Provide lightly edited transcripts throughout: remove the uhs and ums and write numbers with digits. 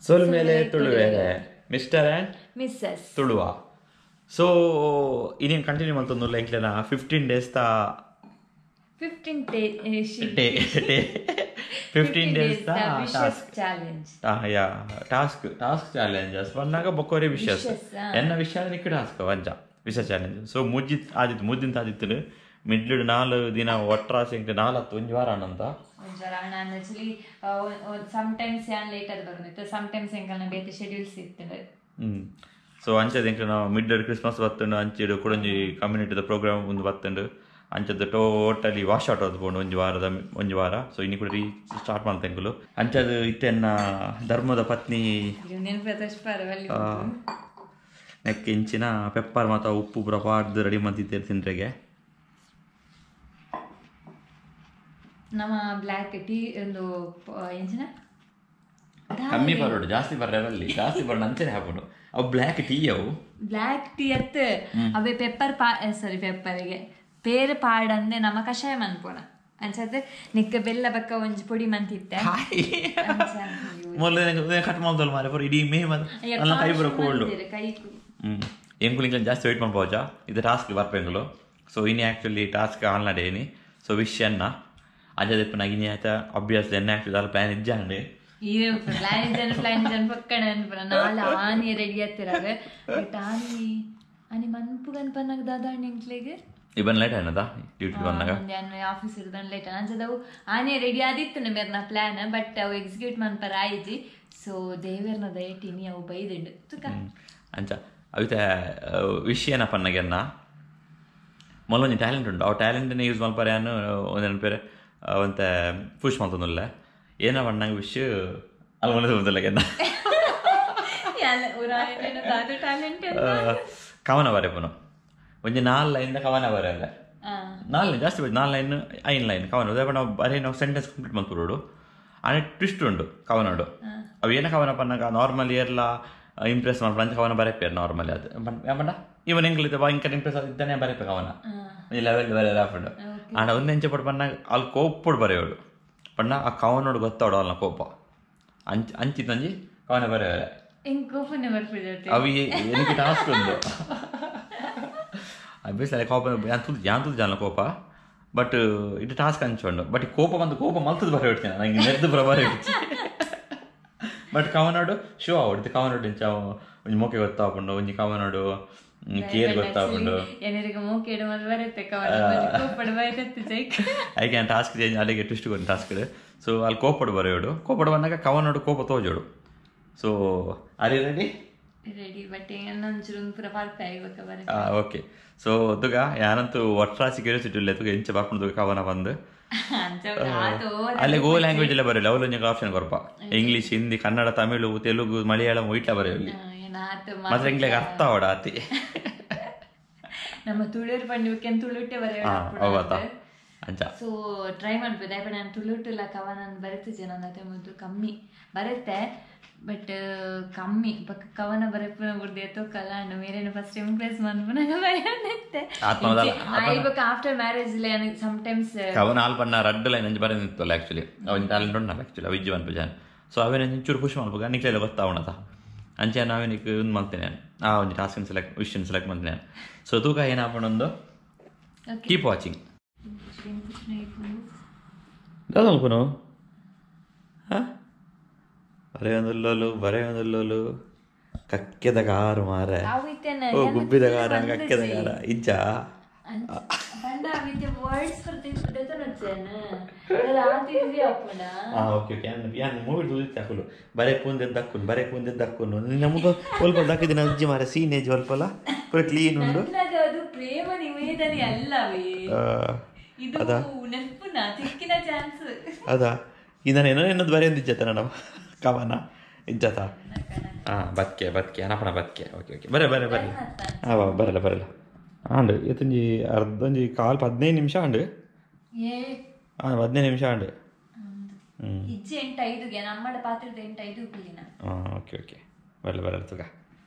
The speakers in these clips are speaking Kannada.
Solmele Tuluva, Mr. and Mrs. Tuluva. So, in continue maltondu like 15 days 15 days 15 days task challenge. Yeah, task challenges. Vannaga bokkore wishes. Enna vishayada nikku task vanja wish challenge. So muddin adittu middle 4 ದಿನ ಒಟ್ರಾಸಿ 4 ಒಂದು ವಾರ ಅನಂತ ನಾನು ಆಕ್ಚುಲಿ sometimes ಯಾನ್ ಲೇಟ್ ಆಗಿ ಬರೋದಿತ್ತು sometimes ಎಂಕಲ್ನ ಬೇತೆ ಶೆಡ್ಯೂಲ್ಸ್ ಇರ್ತದೆ ಸೊ ಅಂಚದ ಎಂಕ ನಾವು ಮಿಡ್ ಕ್ರಿಸ್ಮಸ್ ಬತ್ತಂಡು ಅಂಚಿಡು ಕುಡಂಜಿ ಕಮ್ಯುನಿಟಿದ ಪ್ರೋಗ್ರಾಮ್ ಒಂದು ಬತ್ತಂಡು ಅಂಚದ ಟೋಟಲಿ ವಾಶ್ ಔಟ್ ಆದ್ಕೊಂಡು ಒಂದು ವಾರ ಸೊ ಇನ್ನು ಕೂಡ ಸ್ಟಾರ್ಟ್ ಮಾಡ್ತೇಂಕಲು ಅಂಚದು ಇತ್ತೆನ್ನ ಧರ್ಮದ ಪತ್ನಿ ನೆಕ್ ಇಂಚಿನ ಪೆಪ್ಪರ್ ಮತ್ತು ಉಪ್ಪು ಪೂರ ಪಾಡ್ದು ರೆಡಿ ಮಾಡ್ತಿದ್ದೇವೆ ತಿಂದ್ರೆಗೆ ನಮ್ಮ ಬ್ಲ್ಯಾಕ್ ಟೀ ಒಂದು ಎಂಚಿನ ಕಮ್ಮಿ ಬರೋಡು ಜಾಸ್ತಿ ಬರ್ರಲ್ಲಿ ಜಾಸ್ತಿ ಬರೋಣ ಅಂಚನೆ ಹಾಕೊಂಡು ಅವು ಬ್ಲ್ಯಾಕ್ ಟೀ ಅತ್ತು ಅವೇ ಪೆಪ್ಪರಿಗೆ ಪೇರು ಪಾಡಂದೆ ನಮ್ಮ ಕಷಾಯ ಮನ್ಪೋಣ ಅಂಚದ ನಿಕ್ಕ ಬೆಲ್ಲ ಬಕ್ಕ ಒಂಜಿ ಪೊಡಿ ಮಂತಿತ್ತೆ ಕಟ್ ಮಾಡ್ದಲ್ಲ ಮಾರೆ ಬರೋ ಇಡೀ ಮೇ ಅಲ್ಲ ಕೈ ಬರೋ ಕೋಲ್ಡು ಎಂಕುಲಿಂಗ್ ಜಾಸ್ತಿ ವೆಯ್ಟ್ ಮಾಡ್ಬೋಜ ಇದು ಟಾಸ್ಕ್ ಬರ್ಪೆಂಗಳು ಸೊ ಇನ್ನು ಆ್ಯಕ್ಚುಲಿ ಟಾಸ್ಕ್ ಆಲ್ನಡೇನಿ ಸೊ ವಿಷಯನ್ನ ಅಜದಪ್ಪ ನಗಿನಿ ಆಯ್ತಾ ಅಭ್ಯಾಸ ಎನ್ನ ಆ್ಯಕ್ಚುಲಿ ಅಲ್ಲ ಪ್ಲಾನ್ ಇಜ್ಜಂಡೆ ಪ್ಲಾನ್ ಪಕ್ಕಣ ನಾಳೆ ಆನೆ ರೆಡಿ ಆಗ್ತಿರಾಗ ಬಟ್ ಆನೆ ಮನ್ಪು ಗನ್ಪನ್ನಾಗ ದಾದಾಣಿ ಎಂಕ್ಲೆಗೆ ಇವನ್ ಲೇಟ್ ಏನದ ಡ್ಯೂಟಿ ಬಂದಾಗ ಆಫೀಸ್ ಇರ್ದ ಲೇಟ್ ಅಂಚದವು ಆನೆ ರೆಡಿ ಆದಿತ್ತು ಮೇರ್ನ ಪ್ಲಾನ್ ಬಟ್ ಅವು ಎಕ್ಸಿಕ್ಯೂಟ್ ಮನ್ಪರ ಆಯ್ಜಿ ಸೊ ದೇವೇರ್ನ ದಯಟಿನಿ ಅವು ಬೈದಿಂಡು ತುಕ ಅಂಚ ಅವಿತ ವಿಷಯನ ಪನ್ನಗೆನ್ನ ಮೊಲ್ಲೊಂದು ಟ್ಯಾಲೆಂಟ್ ಉಂಟು ಅವು ಟ್ಯಾಲೆಂಟನ್ನ ಯೂಸ್ ಮಲ್ಪರೆ ಅನ್ನು ಒಂದೇನು ಪೇರೆ ಒಂತೆ ಪುಷ್ ಮಾಡ್ತೊಂದಿಲ್ಲ ಏನೋ ಪಣ್ಣಂಗೆ ವಿಷ್ ಅಲ್ಲಿ ಮೊನ್ನೆ ತೊಂದಿಲ್ಲ ಕವನ ಬರೆಪನು ಒಂಜಿ 4 ಲೈನ್ ಕವನ ಬರೆಯಲ್ಲ 4 ಲೈನ್ ಜಾಸ್ತಿ 4 ಲೈನ್ 5 ಲೈನ್ ಕವನ ಉದಾಹರಣೆ ನಾವು ಬರೀ ನಾವು ಸೆಂಟೆನ್ಸ್ ಕಂಪ್ಲೀಟ್ ಮಾಡ್ಕೊಡು ಆನೆ ಟ್ವಿಸ್ಟ್ ಉಂಟು ಕವನೋಡು ಅವು ಏನೋ ಕವನ ಪನ್ನಾಗ ನಾರ್ಮಲಿ ಎಲ್ಲ ಇಂಪ್ರೆಸ್ ಮಾಡ್ಕೊಂಡು ಅಂತ ಕವನ ಬರೆಪೇರು ನಾರ್ಮಲಿ ಅದು ಯಾಪಂಡ ಇವನ್ ಹೆಂಗ್ಲಿದ್ದ ಭಯಂಕರ ಇಂಪ್ರೆಸ್ ಆಗಿದ್ದಾನೆ ಬರೆಪೆ ಕವನ ಈ ಲೆವೆಲ್ ಬರೆಯ ಹಾಕೊಂಡು ಆಡ ಒಂದು ಹೆಂಚೆ ಪಟ್ಟು ಪನ್ನಾಗ ಅಲ್ಲಿ ಕೋಪಡು ಬರೆಯೋಡು ಪಣ್ಣ ಆ ಕವನೋಡು ಗೊತ್ತಾಡು ಅಲ್ಲ ಕೋಪ ಅಂಚಿತ್ತಂಜಿ ಕವನ ಬರೆಯೋರೆ ಅವು ಏನಕ್ಕೆ ಟಾಸ್ಕ್ ಉಂಟು ಅಭ್ಯಾಸ ಕೋಪ ಯಾಂತದ್ದು ಜನ ಕೋಪ ಬಟ್ ಇದು ಟಾಸ್ಕ್ ಹಂಚ್ಕೊಂಡು ಬಟ್ ಕೋಪ ಬಂದು ಕೋಪ ಮಲ್ತದ್ದು ಬರ ಇಡ್ತೇನೆ ನಂಗೆ ನೆದ್ದು ಪ್ರಭಾರ ಇಡ್ತಿ ಬಟ್ ಕವನೋಡು ಶೋ ಹೊಡ್ದು ಕವನೋಡು ಇಂಚ ಒಂಜಿ ಮೋಕೆ ಗೊತ್ತಾಕೊಂಡು ಒಂಜಿ ಕವನೋಡು ಕೇರ್ ಗೊತ್ತಾಕೊಂಡು ಐಕೆ ಟಾಸ್ಕ್ ಚೇಂಜ್ ಅಲ್ಲಿಗೆ ಟ್ವಿಸ್ಟ್ ಕೊಟ್ಟು ಟಾಸ್ಕ್ ಸೊ ಅಲ್ಲಿ ಕೋಪಡು ಬರೆಯೋಡು ಕೋಪಡು ಬಂದಾಗ ಕವನೋಡು ಕೋಪ ತೋಜೋಡು so are you ready okay so ತುಗ ಯಾನಂತೂ ಒಟ್ರಾಸಿ ಕ್ಯೂರಿಯಾಸಿಟಿ ಇಲ್ಲ ತುಗ ಎಂಚ ಬಾಕೊಂಡು ಕವನ ಬಂದು ಅಲ್ಲಿ ಗೋ ಲ್ಯಾಂಗ್ವೇಜ್ ಎಲ್ಲ ಬರೆಯಲ್ಲ ಅವಲೊಂಜಿ ಆಪ್ಷನ್ ಕೊರಪ ಇಂಗ್ಲೀಷ್ ಹಿಂದಿ ಕನ್ನಡ ತಮಿಳು ತೆಲುಗು ಮಲಯಾಳಂ ಇಟ್ಲ ಬರೆಯಲಿ ಮಾತ್ರ ಇಂಗ್ಲಿಗೆ ಅರ್ಥ ಅವಡ ಆತಿ ನಮ್ಮ ತುಳುರ್ ಪಂಡಿಕೆ ತುಳುಟೆ ಬರೆಯೋದು ಅಂಚ ಸೊ ಟ್ರೈ ಮಾಡ್ಬೋದು ಯಾಕಂದ್ರೆ ನಾನು ತುಳುಟೆಲ್ಲ ಕವನ ಬರೀತಿದ್ದೆ ನನ್ನ ಅತ್ತೆ ಮೊದಲು ಕಮ್ಮಿ ಬರುತ್ತೆ ಬಟ್ ಕಮ್ಮಿ ಪಕ್ಕ ಕವನ ಬರಪ್ಪನ ಬುರ್ದಿ ಎತ್ತೋಕ್ಕಲ್ಲ ಅಣ್ಣ ಮೇರೇನು ಫಸ್ಟ್ ಇಂಪ್ರೆಸ್ ಮಾಡ್ಬಿನಾಗ ಬರೆಯೋದಿತ್ತೆ ಇವಾಗ ಆಫ್ಟರ್ ಮ್ಯಾರೇಜ್ ಸಮ್ಟೈಮ್ಸ್ ಕವನ ಆಲ್ ಪಣ್ಣ ರಡ್ಡು ಲೈನ್ ಅಂಚು ಬರೆದಿತ್ತಲ್ಲ ಆ್ಯಕ್ಚುಲಿ ಅವನ ಟ್ಯಾಲೆಂಟ್ ಉಂಟಲ್ಲ ಆ್ಯಕ್ಚುಲಿ ಅವಿಜ್ಜು ಅನ್ಪಜಾನ್ ಸೊ ಅವೇನು ಚೂರು ಖುಷಿ ಮಾಡ್ಬೇಕು ನಿಕ್ಲೆಲ್ಲ ಗೊತ್ತಾವಣತ ಅಂಚೆ ನಾವೇನಿಗೆ ಇದು ಮಾಡ್ತೇನೆ ಆ ಒಂದು ಟಾಸ್ಕ್ ವಿಷನ್ ಸೆಲೆಕ್ಟ್ ಮಾಡ್ತೇನೆ ಸೊ ತೂಕ ಏನಾಪಣೊಂದು ಕೀಪ್ ವಾಚಿಂಗ್ ಅಲ್ಪನು ಹಾಂ ಬರೆಯೊಂದುಲ್ಲೋಲು ಕಕ್ಕೆದ ಕಾರು ಮಾರೆ ಓ ಗುಬ್ಬಿದ ಕಾರ ಕಕ್ಕೆದ ಕಾರ ಇಜ್ಜ ಮೂವಿ ತೂದಿತ್ತು ಬರೆ ಕೂಂದೆದ್ದಕ್ಕುನು ನಮಗೂ ಸ್ವಲ್ಪ ದಕ್ಕಿದಿನ ಅಜ್ಜಿ ಮಾರೆ ಸೀನೇಜ್ ಸ್ವಲ್ಪಲ್ಲ ಪೂರ ಕ್ಲೀನ್ ಉಂಡು ಅದಾ ಇದನ್ನೇನೋ ಏನದು ಬರೆಯೊಂದಿಜ್ಜತ ನಾವು ಕವನ ಇಜ್ಜತ ಬತ್ಕೆ ಅನಪಣ ಬತ್ಕೆ ಓಕೆ ಬರೇ ಬರಲ್ಲ ಆಂಡು ಎತ್ತಂಜಿ ಅರ್ಧಂಜಿ ಕಾಲ್ 15 ನಿಮಿಷ ಆಂಡು 15 ನಿಮಿಷ ಆಂಡು ಓಕೆ ಬರಲ್ಲ ತುಗ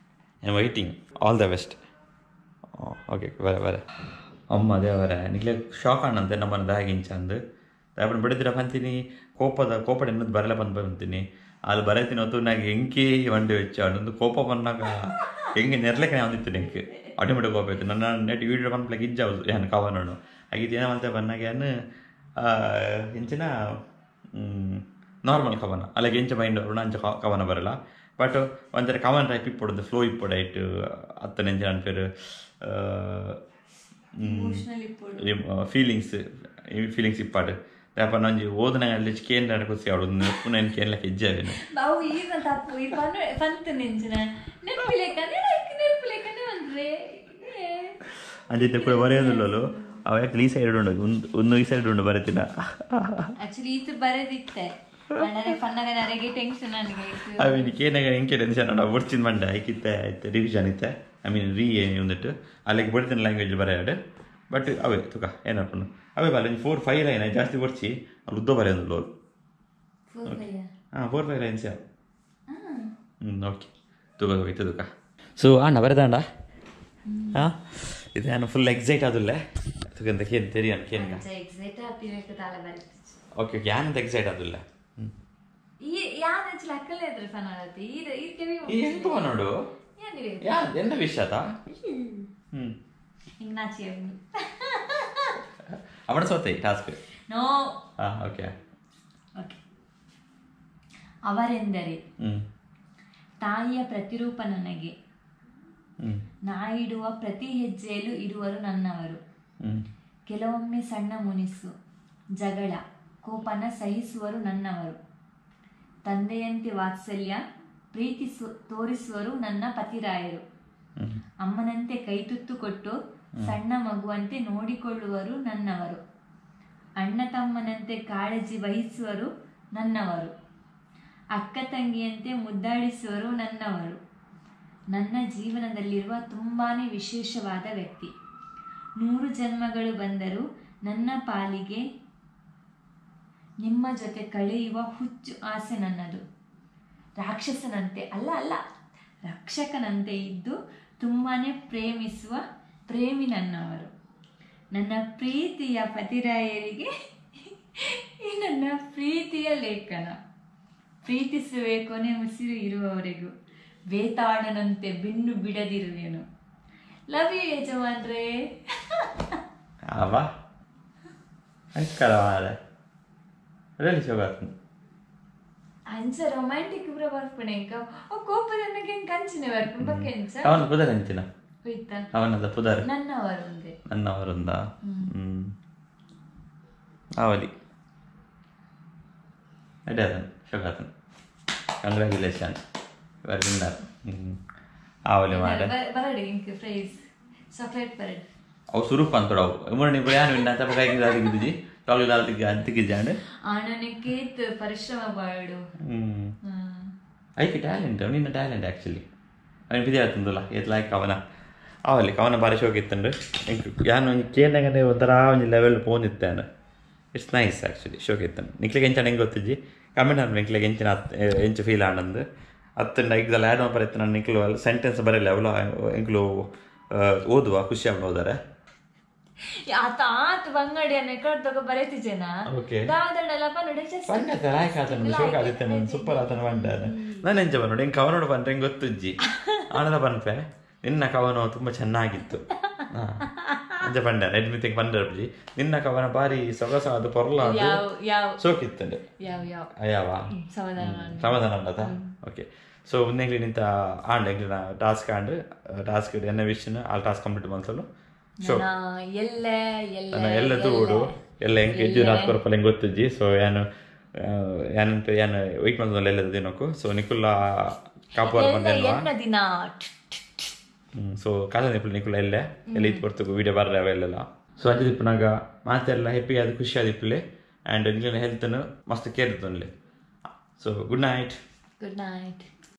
I am waiting all the best okay ಬರ ಅಮ್ಮ ದೇವರ ನಿಕ್ಲೆ ಶಾಕ್ ಆಣಂತೆ ನಮ್ಮನ್ನು ದಾಗಿಂಚ ಅಂದು ಅಪ್ಪನ ಬಿಡಿದಿರ ಬಂತೀನಿ ಕೋಪಡ ಇನ್ನೊಂದು ಬರಲ್ಲ ಬಂದು ಬಂತೀನಿ ಅಲ್ಲಿ ಬರತ್ತಿನ ಹೊತ್ತು ನನಗೆ ಹೆಂಗೆ ಒಂಡೆ ವೆಚ್ಚ ಅದೊಂದು ಕೋಪ ಬಂದಾಗ ಹೆಂಗೆ ನೆರ್ಲೆಕ್ಕೆ ಒಂದಿತ್ತು ನನಗೆ ಆಟೋಮೆಟಿಕ್ ಕೋಪ ಇತ್ತು ನನ್ನ ನೆಟ್ ವೀಡಿಯೋ ಪನ್ಪ್ಲಾಗ ಇಜ್ಜಾವು ಏನು ಕವನಣ್ಣು ಹಾಗಿತ್ತು ಏನೋ ಅಂತ ಬಂದಾಗ ಏನು ಇಂಚಿನ ನಾರ್ಮಲ್ ಕವನ ಅಲ್ಲಿಗೆ ಎಂಚ ಮೈಂಡ್ ಅಂಚ ಕವನ ಬರಲ್ಲ ಬಟ್ ಒಂಥರ ಕವನ ಟೈಪ್ ಇಪ್ಪೊಡು ಫ್ಲೋ ಇಪ್ಪೊಡಾಯ್ತು ಅತ್ತ ನೆಂಚ ನನ್ನ ಪೇರು ಫೀಲಿಂಗ್ಸ್ ಇಪ್ಪಾಡು ಯಾಪ ನಂಜಿ ಓದನ ಅಲ್ಲಿ ಕೇಂದ್ರ ಖುಷಿ ಅವಳು ಪುನಃ ಕೇಂದ್ರಕ್ಕೆ ಇಜ್ಜಾವೇನು ನಾವು ಈಗ ತಪ್ಪು ಈ ಪಂತ ನೆಂಚಿನ ನೆನಪಿಲೇಕನೆ ಅಂದ್ರೆ ಅಂಜಿತ್ತೆ ಕೂಡ ಬರೆಯೋದಿಲ್ಲಲು ಅವ ಯಾಕೆ ಈ ಸೈಡ್ ಉಂಡು ಒಂದು ಈ ಸೈಡ್ ಉಂಡು ಬರೀತಿನ ಆಕ್ಚುಲಿ ಇದು ಬರೆದಿತ್ತೆ ಅವನಿಗೆ ಏನಾಗ ಹೆಂಗೆ ಟೆನ್ಷನ್ ನಾವು ಬರ್ತೀನಿ ಮಂಡ ಐಕಿತ್ತೆ ಆಯ್ತು ರಿವಿಷನ್ ಇತ್ತೆ ಐ ಮೀನ್ ಒಂದಿಟ್ಟು ಅಲ್ಲಿಗೆ ಬರ್ತೀನಿ ಲ್ಯಾಂಗ್ವೇಜ್ ಬರೆಯಾಡು ಬಟ್ ಅವೇ ತುಕ ಏನಪ್ಪ ಅವೇ ಬಲ್ಲ 4-5 ಲೈನ್ ಜಾಸ್ತಿ ಬರ್ಚಿ ಅಲ್ಲಿ ಉದ್ದ ಬರೆಯೋದಿಲ್ಲ ಹಾಂ 4-5 ಲೈನ್ಸ್ ಯಾವ ಓಕೆ ತುಕ ಹೋಯ್ತು ತುಕ ಸೊ ಅಣ್ಣ ಬರೆದಾಂಡ ಹಾಂ ಇದೇನು ಫುಲ್ ಎಕ್ಸೈಟ್ ಆದಿಲ್ಲ ತುಕಂತ ಕೇನ್ ತೆರಿಯನ್ ಕೇನ್ಗ ಓಕೆ ಓಕೆ ಯಾನಂತ ಎಕ್ಸೈಟ್ ಆದಿಲ್ಲ ನೋಡು ಎಂತ ವಿಷಯ അവിടെ സോത്തായി ടാസ്ക് നോ ഓക്കെ ಅವರೆಂದರೆ ತಾಯಿಯ ಪ್ರತಿರೂಪ ನನಗೆ ನಾಯಿಡುವ ಪ್ರತಿ ಹೆಜ್ಜೆಯಲ್ಲೂ ಇರುವರು ನನ್ನವರು ಕೆಲವೊಮ್ಮೆ ಸಣ್ಣ ಮುನಿಸು ಜಗಳ ಕೋಪನ ಸಹಿಸುವರು ನನ್ನವರು ತಂದೆಯಂತೆ ವಾತ್ಸಲ್ಯ ಪ್ರೀತಿ ತೋರಿಸುವರು ನನ್ನ ಪತಿರಾಯರು ಅಮ್ಮನಂತೆ ಕೈತುತ್ತು ಕೊಟ್ಟು ಸಣ್ಣ ಮಗುವಂತೆ ನೋಡಿಕೊಳ್ಳುವರು ನನ್ನವರು ಅಣ್ಣ ತಮ್ಮನಂತೆ ಕಾಳಜಿ ವಹಿಸುವರು ನನ್ನವರು ಅಕ್ಕ ತಂಗಿಯಂತೆ ಮುದ್ದಾಡಿಸುವರು ನನ್ನವರು ನನ್ನ ಜೀವನದಲ್ಲಿರುವ ತುಂಬಾನೇ ವಿಶೇಷವಾದ ವ್ಯಕ್ತಿ 100 ಜನ್ಮಗಳು ಬಂದರೂ ನನ್ನ ಪಾಲಿಗೆ ನಿಮ್ಮ ಜೊತೆ ಕಳೆಯುವ ಹುಚ್ಚು ಆಸೆ ನನ್ನದು ರಾಕ್ಷಸನಂತೆ ಅಲ್ಲ ರಕ್ಷಕನಂತೆ ಇದ್ದು ತುಂಬಾನೇ ಪ್ರೇಮಿಸುವ ಪ್ರೇಮಿ ನನ್ನವರು ನನ್ನ ಪ್ರೀತಿಯ ಪತಿರಾಯರಿಗೆ ನನ್ನ ಪ್ರೀತಿಯ ಲೇಖನ ಪ್ರೀತಿಸುವೆ ಕೊನೆ ಉಸಿರು ಇರುವವರೆಗೂ ಬೇತಾಳನಂತೆ ಬಿನ್ನು ಬಿಡದಿರುವೆನು ಲವ್ ಯು ಯಜಮಾನ್ರೇ ಅಂಚ ರೊಮ್ಯಾಂಟಿಕ್ ಪೂರ ಬರ್ಪಣೆ ಕೋಪದನಿಗೆ ಕಂಚಿನ ಬರ್ಪಣೆ ಬಗ್ಗೆ ಅವನು ಪುದರ್ ಅಂಚಿನ ಅವನದ ಪುದರ್ ನನ್ನವರುಂದ ಅವಲಿ ಅದೇ ಅದನ್ನು ಶೋಕಾತನ್ ಕಂಗ್ರ್ಯಾಚುಲೇಷನ್ ಯುವರ್ ವಿನ್ನರ್ ಅವಲಿ ಮಾಡ ಬರಡಿ ಇಂಕ್ ಫ್ರೈಸ್ ಚಾಕ್ಲೇಟ್ ಬರಡಿ ಅವು ಸುರುಪ್ ಅಂತೋಡವು ಇಮ್ಮಡಿ ನೀವು ಯಾನು ವಿನ್ನ ತಪ್ಪ ಕೈಗೆ ದಾದಿಗಿದ್ದಿ ಚಾಕ್ಲೇಟ್ ಆಲ್ತಿಗೆ ಅಂತಿಗಿದ್ದಾಂಡು ಆನನಿಗೆ ಪರಿಶ್ರಮ ಬಾಡು ಐಕೆ ಟ್ಯಾಲೆಂಟ್ ನಿನ್ನ ಟ್ಯಾಲೆಂಟ್ ಆ್ಯಕ್ಚುಲಿ ಅವನು ಬಿದಿ ಆತಂದಲ್ಲ ಲೈಕ್ ಅವನ ಅವಲ್ಲಿ ಅವನ ಬಾರಿ ಶೋಕಿತ್ತಂಡು ಯಾನು ಕೇಂದ್ರಗಂటే ಒಂಥರ ಒಂದು ಲೆವೆಲ್ ಪೋನಿತ್ತಾನು ಇಟ್ಸ್ ನೈಸ್ ಆ್ಯಕ್ಚುಲಿ ಶೋಕಿತ್ತಂಡು ನಿಕ್ಲಿಗೆ ಎಂಚ ಹೆಂಗೆ ಗೊತ್ತಿಜ್ಜಿ ಕಮೆಂಟ್ ಅಂದ್ರೆ ನಿಕ್ಲಿಗೆ ಎಂಚಿನ ಎಂಚು ಫೀಲ್ ಆನಂದು ಅತ್ತಂಡ ಈಗದಲ್ಲ ಆ್ಯಡ್ ಬರತ್ತೆ ನಾನು ನಿಕ್ಲು ಸೆಂಟೆನ್ಸ್ ಬರಲ್ಲ ಅವಳು ಎಂಕ್ಲು ಓದುವ ಖುಷಿ ಅವಳು ಓದಾರೆ ಆತ ಬಂಗಡಿಯನ್ನು ಕಡ್ದಾಗ ಬರೀತಿದ್ದೇನಾ ಶೋಕ ಆದಿತ್ತೆ ನಾನು ಸೂಪರ್ ಆತನ ಬಂದಾನೆ ನಾನು ಎಂಚ ಬಂದು ಹೆಂಗೆ ಕವನೋಡು ಬಂದ್ರೆ ಹೆಂಗೆ ಗೊತ್ತುಜ್ಜಿ ಆನಲ ಬನ್ಪೆ ನಿನ್ನ ಕವನ ತುಂಬ ಚೆನ್ನಾಗಿತ್ತು ಅಂಚ ಬಂಡ ರೆಡ್ಮಿ ತೆಗೆ ಬಂದರ್ಜಿ ನಿನ್ನ ಕವನ ಬಾರಿ ಸೊಗಸಾದ ಪೊರ್ಲಾದ ಸೋಕಿತ್ತಂಡು ಯಾವ ಸಮಾಧಾನ ಉಂಡತ ಓಕೆ ಸೊ ಒಂದೆಂಗ್ಲಿ ನಿಂತ ಆಂಡ್ ಎಂಗ್ಲಿನ ಟಾಸ್ಕ್ ಆಂಡ್ ಟಾಸ್ಕ್ ಎನ್ನ ವಿಷಯನ ಆ ಟಾಸ್ಕ್ ಕಂಪ್ಲೀಟ್ ಮಾಡ್ಸಲು ಶೋ ಎಲ್ಲ ತೂಡು ಎಲ್ಲ ಹೆಂಗೆ ಎಜ್ಜು ನಾಲ್ಕು ಹೆಂಗೆ ಗೊತ್ತಿಜ್ಜಿ ಸೊ ಏನಂತ ಏನು ವೈಟ್ ಮಾಡ್ದಲ್ಲ ಎಲ್ಲ ದಿನಕ್ಕೂ ಸೊ ನಿಕುಲ್ಲ ಕಾಪುವರ್ ಬಂದ ಸೊ ಕಾಲ ನಿಪ್ಪು ನಿಕುಲ್ಲ ಎಲ್ಲ ಇತ್ತು ಬರ್ತು ವೀಡಿಯೋ ಬರ್ರೆ ಅವೆಲ್ಲ ಸೊ ಅದು ದಿಪ್ಪನಾಗ ಮಾತೆಲ್ಲ ಹೆಪ್ಪಿ ಅದು ಖುಷಿ ಆದಿಪ್ಪಲೆ ಆ್ಯಂಡ್ ನಿಕ್ಲಿನ ಹೆಲ್ತನ್ನು ಮಸ್ತ್ ಕೇರ್ ಇತ್ತು ಸೊ ಗುಡ್ ನೈಟ್